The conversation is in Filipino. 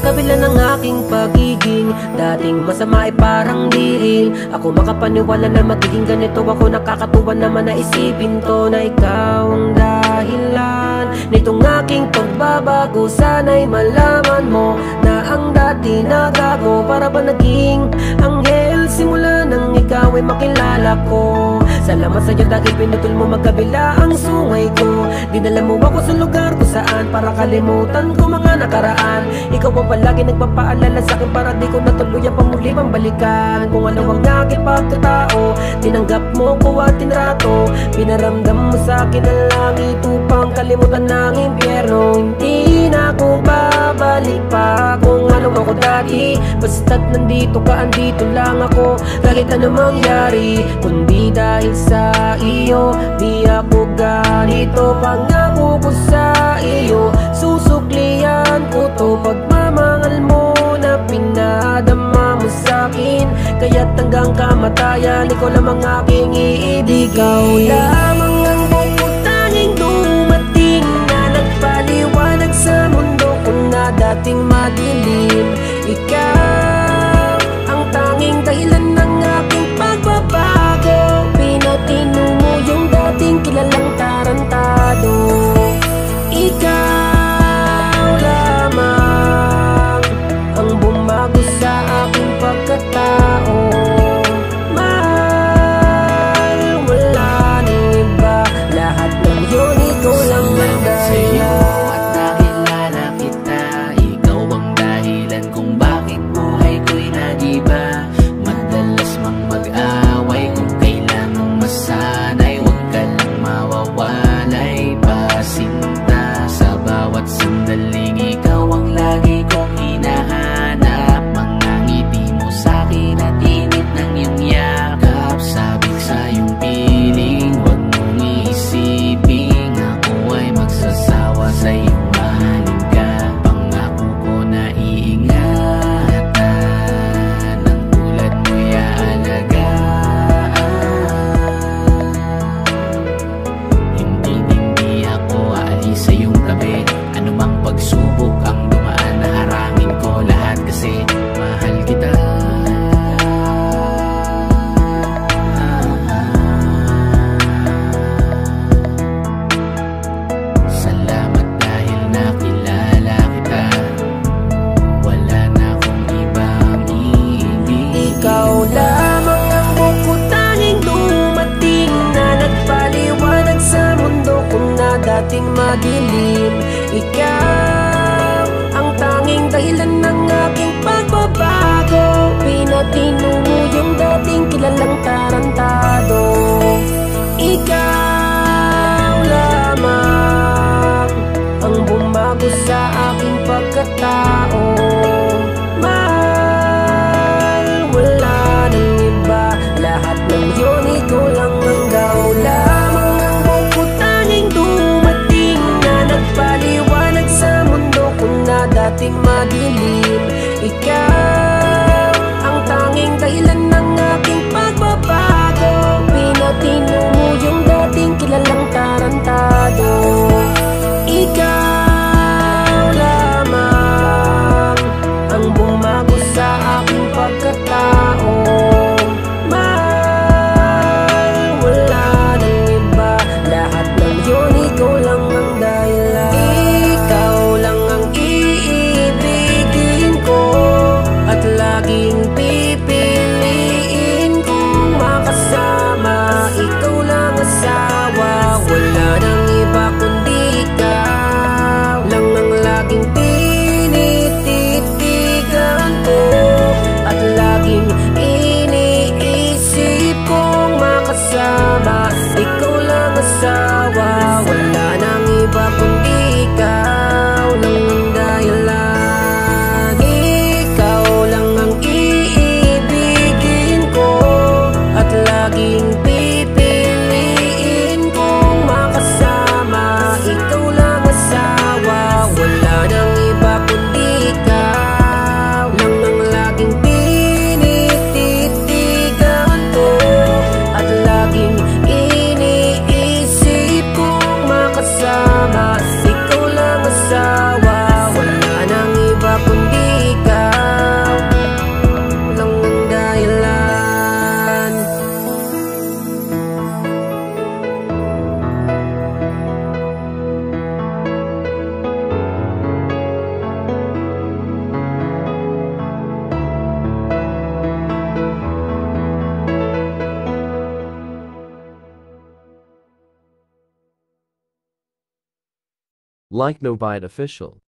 kabila ng aking pagiging dating masama ay parang diin. Ako makapaniwala na magiging ganito. Ako nakakatuwa naman na isipin to, na ikaw ang dahilan nitong aking pagbabago. Sana'y malaman mo na ang dati na gago para ba naging anghel simula nang ikaw ay makilala ko. Salamat sa'yo dahil pinutol mo magkabila ang sungay ko. Dinala mo ako sa lugar kung saan para kalimutan ko mga nakaraan. Ikaw ang palagi nagpapaalala sa'kin para di ko natuluyan pa muli pambalikan. Kung ano ang aking pagkatao, tinanggap mo ko at tinrato. Pinaramdam mo sa'kin ang langit upang kalimutan ng impyerno. Hindi na ako babalik pa kung ano ako dati. Basta't nandito ka, andito lang ako kahit ano mangyari. Kundi dahil sa iyo, di ako ganito. Pangako ko sa iyo, susuklian ko to. Pagmamangal mo na pinadama mo sa'kin, kaya't hanggang kamatayan ikaw lamang aking iibigin. Ikaw lamang ang buong tanging dumating na nagpaliwanag sa mundo ko na dating madilim. Ikaw ang tanging dahilan ng aking pagbabago. Pinatino mo yung dating kilalang tarantado. Ikaw lamang ang bumago sa aking pagkatao. Mahal, wala nang iba, lahat ng yun ikaw lang ang dahilan. At nakilala kita, ikaw ang dahilan kung bakit buhay ko'y nag-iba. Madalas mang mag-away kung kailangang masanay. Huwag ka lang mawawalay pa sinta. Sa bawat sandaling ikaw ang lagi kong hinahanap. Mga ngiti mo sa'kin at init ng iyong yakap. Sabik sa iyong piling, huwag mong iisipin ako ay magsasawa sa iyong mahalin ka. Pangako ko na iingatan ng tulad mo'y aalagaan. Hindi ako aalis sa iyong tabi. Anumang pagsubok ang dumaan na harangin ko lahat kasi mahal kita. Salamat dahil nakilala kita. Wala na akong ibang iibig. Ikaw lamang ang buong tanging dumating na nagpaliwanag sa mundo ko na dating madilim. Ikaw ang tanging dahilan ng aking pagbabago. Pinatino mo yung dating kilalang tarantado. Ikaw lamang ang bumago sa aking pagkatao. Mahal, wala nang iba, lahat ng yun ikaw lang ang ikaw lamang ang buong tanging dumating na nagpaliwanag sa mundo ko na dating madilim. Ikaw ang tanging dahilan ng aking pagbabago. Pinatino mo yung dating Like Novite Official.